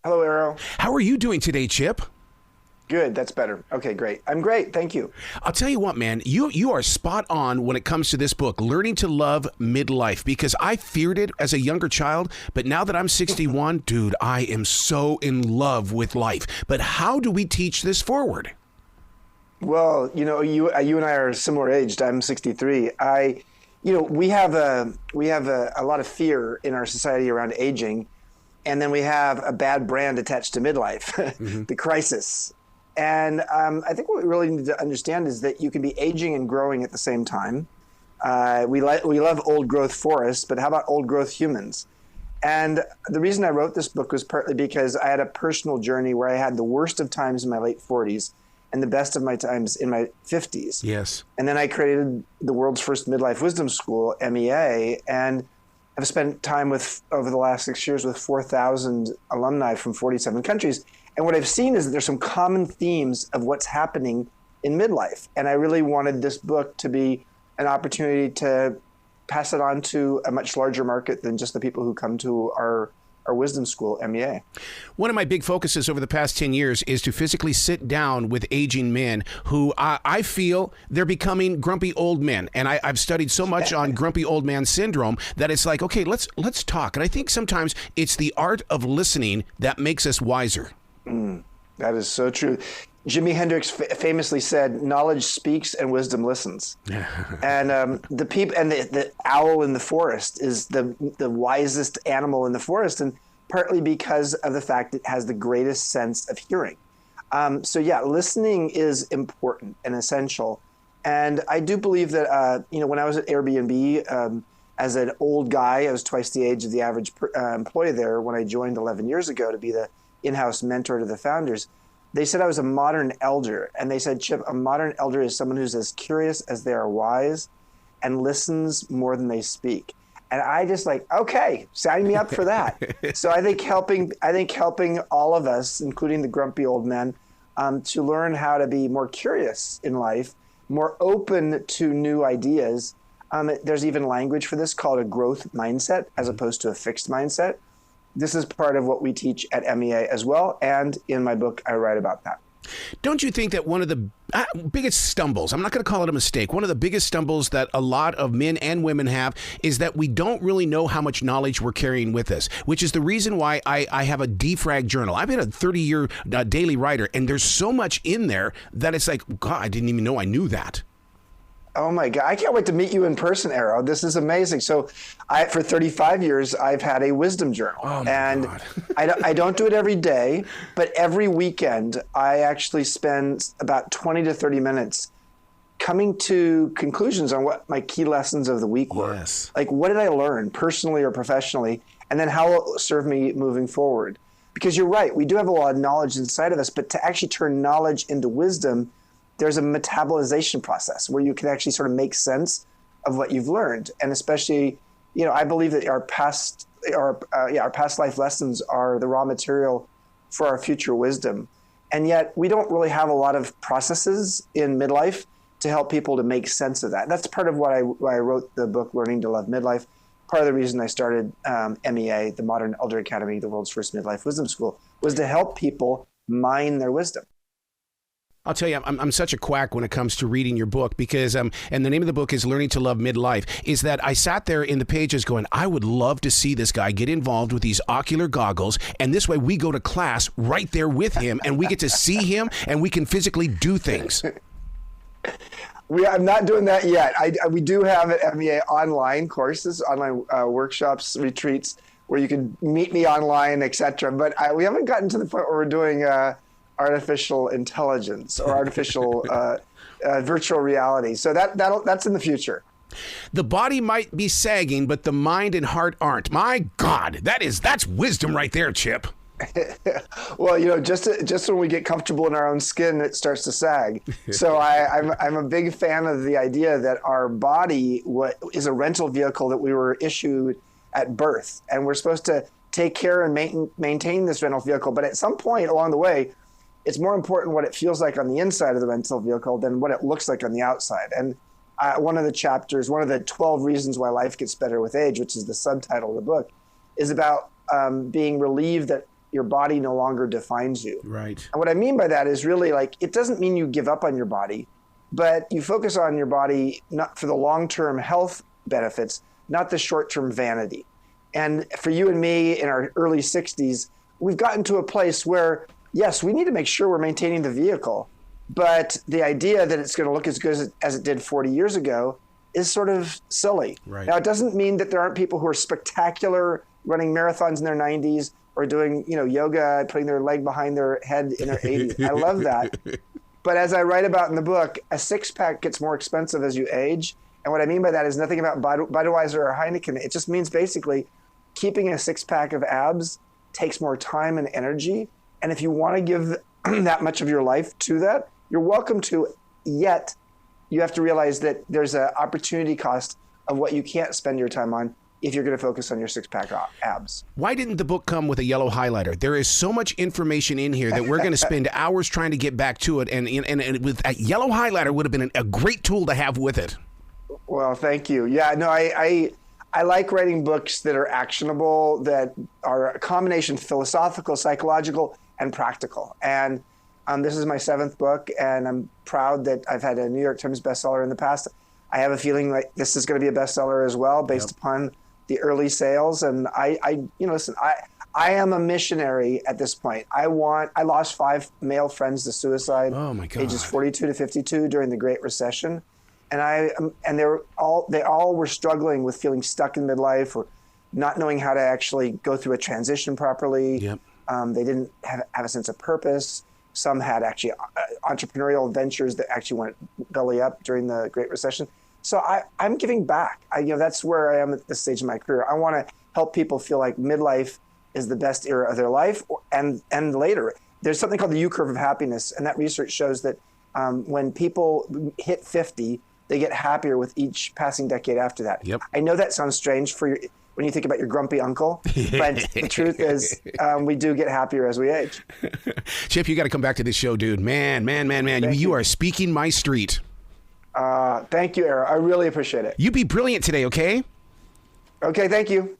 Hello, Arrow. How are you doing today, Chip? Good. That's better. Okay, great. I'm great. Thank you. I'll tell you what, man, you are spot on when it comes to this book, Learning to Love Midlife, because I feared it as a younger child, but now that I'm 61, dude, I am so in love with life. But how do we teach this forward? Well, you and I are similar aged. I'm 63. We have a lot of fear in our society around aging, and then we have a bad brand attached to midlife, the crisis. And I think what we really need to understand is that you can be aging and growing at the same time. We love old growth forests, but how about old growth humans? And the reason I wrote this book was partly because I had a personal journey where I had the worst of times in my late 40s and the best of my times in my 50s. Yes. And then I created the world's first midlife wisdom school, MEA, and I've spent time over the last 6 years with 4,000 alumni from 47 countries. And what I've seen is that there's some common themes of what's happening in midlife. And I really wanted this book to be an opportunity to pass it on to a much larger market than just the people who come to our wisdom school, MEA. One of my big focuses over the past 10 years is to physically sit down with aging men who I feel they're becoming grumpy old men. And I've studied so much on grumpy old man syndrome that it's like, okay, let's talk. And I think sometimes it's the art of listening that makes us wiser. That is so true. Jimi Hendrix famously said, "Knowledge speaks and wisdom listens." And the owl in the forest is the wisest animal in the forest, and partly because of the fact it has the greatest sense of hearing. So yeah, listening is important and essential. And I do believe that when I was at Airbnb as an old guy, I was twice the age of the average employee there when I joined 11 years ago to be the in-house mentor to the founders. They said I was a modern elder. And they said, Chip, a modern elder is someone who's as curious as they are wise and listens more than they speak. And I just okay, sign me up for that. So I think helping all of us, including the grumpy old men, to learn how to be more curious in life, more open to new ideas. There's even language for this called a growth mindset as opposed to a fixed mindset. This is part of what we teach at MEA as well, and in my book, I write about that. Don't you think that one of the biggest stumbles, I'm not going to call it a mistake, one of the biggest stumbles that a lot of men and women have is that we don't really know how much knowledge we're carrying with us, which is the reason why I have a defrag journal. I've been a 30-year daily writer, and there's so much in there that it's like, God, I didn't even know I knew that. Oh my God, I can't wait to meet you in person, Arrow. This is amazing. So for 35 years, I've had a wisdom journal. Oh my and God. I don't do it every day, but every weekend I actually spend about 20 to 30 minutes coming to conclusions on what my key lessons of the week were. Yes. Like, what did I learn personally or professionally? And then how will it serve me moving forward? Because you're right, we do have a lot of knowledge inside of us, but to actually turn knowledge into wisdom, there's a metabolization process where you can actually sort of make sense of what you've learned. And especially, I believe that our past life lessons are the raw material for our future wisdom. And yet we don't really have a lot of processes in midlife to help people to make sense of that. That's part of why I wrote the book, Learning to Love Midlife. Part of the reason I started MEA, the Modern Elder Academy, the world's first midlife wisdom school, was to help people mine their wisdom. I'll tell you, I'm such a quack when it comes to reading your book because, and the name of the book is Learning to Love Midlife, is that I sat there in the pages going, I would love to see this guy get involved with these ocular goggles, and this way we go to class right there with him, and we get to see him, and we can physically do things. I'm not doing that yet. We do have at MEA online courses, online workshops, retreats, where you can meet me online, etc. But we haven't gotten to the point where we're doing artificial intelligence or artificial virtual reality. So that's in the future. The body might be sagging, but the mind and heart aren't. My God, that's wisdom right there, Chip. Well, just when we get comfortable in our own skin, it starts to sag. So I'm a big fan of the idea that our body is a rental vehicle that we were issued at birth, and we're supposed to take care and maintain this rental vehicle. But at some point along the way, it's more important what it feels like on the inside of the rental vehicle than what it looks like on the outside. And one of the 12 reasons why life gets better with age, which is the subtitle of the book, is about being relieved that your body no longer defines you. Right. And what I mean by that is really like, it doesn't mean you give up on your body, but you focus on your body not for the long-term health benefits, not the short-term vanity. And for you and me in our early 60s, we've gotten to a place where, yes, we need to make sure we're maintaining the vehicle, but the idea that it's going to look as good as it did 40 years ago is sort of silly. Right. Now, it doesn't mean that there aren't people who are spectacular running marathons in their 90s or doing, yoga, putting their leg behind their head in their 80s. I love that. But as I write about in the book, a six-pack gets more expensive as you age. And what I mean by that is nothing about Budweiser or Heineken. It just means basically keeping a six-pack of abs takes more time and energy. And if you want to give that much of your life to that, you're welcome to, yet you have to realize that there's an opportunity cost of what you can't spend your time on if you're going to focus on your six-pack abs. Why didn't the book come with a yellow highlighter? There is so much information in here that we're going to spend hours trying to get back to it. And with a yellow highlighter would have been a great tool to have with it. Well, thank you. Yeah, no, I like writing books that are actionable, that are a combination philosophical, psychological, and practical. And this is my 7th book, and I'm proud that I've had a New York Times bestseller in the past. I have a feeling like this is going to be a bestseller as well, based upon the early sales. And listen, I am a missionary at this point. I lost 5 male friends to suicide, oh my God, ages 42 to 52 during the Great Recession. And they all were struggling with feeling stuck in midlife or not knowing how to actually go through a transition properly. Yep. They didn't have a sense of purpose. Some had actually entrepreneurial ventures that actually went belly up during the Great Recession. So I'm giving back. That's where I am at this stage of my career. I want to help people feel like midlife is the best era of their life, and later. There's something called the U-curve of happiness, and that research shows that when people hit 50, they get happier with each passing decade after that. Yep. I know that sounds strange when you think about your grumpy uncle, but the truth is we do get happier as we age. Chip, you got to come back to this show, dude. Man. You are speaking my street. Thank you, Era. I really appreciate it. You be brilliant today, okay? Okay, thank you.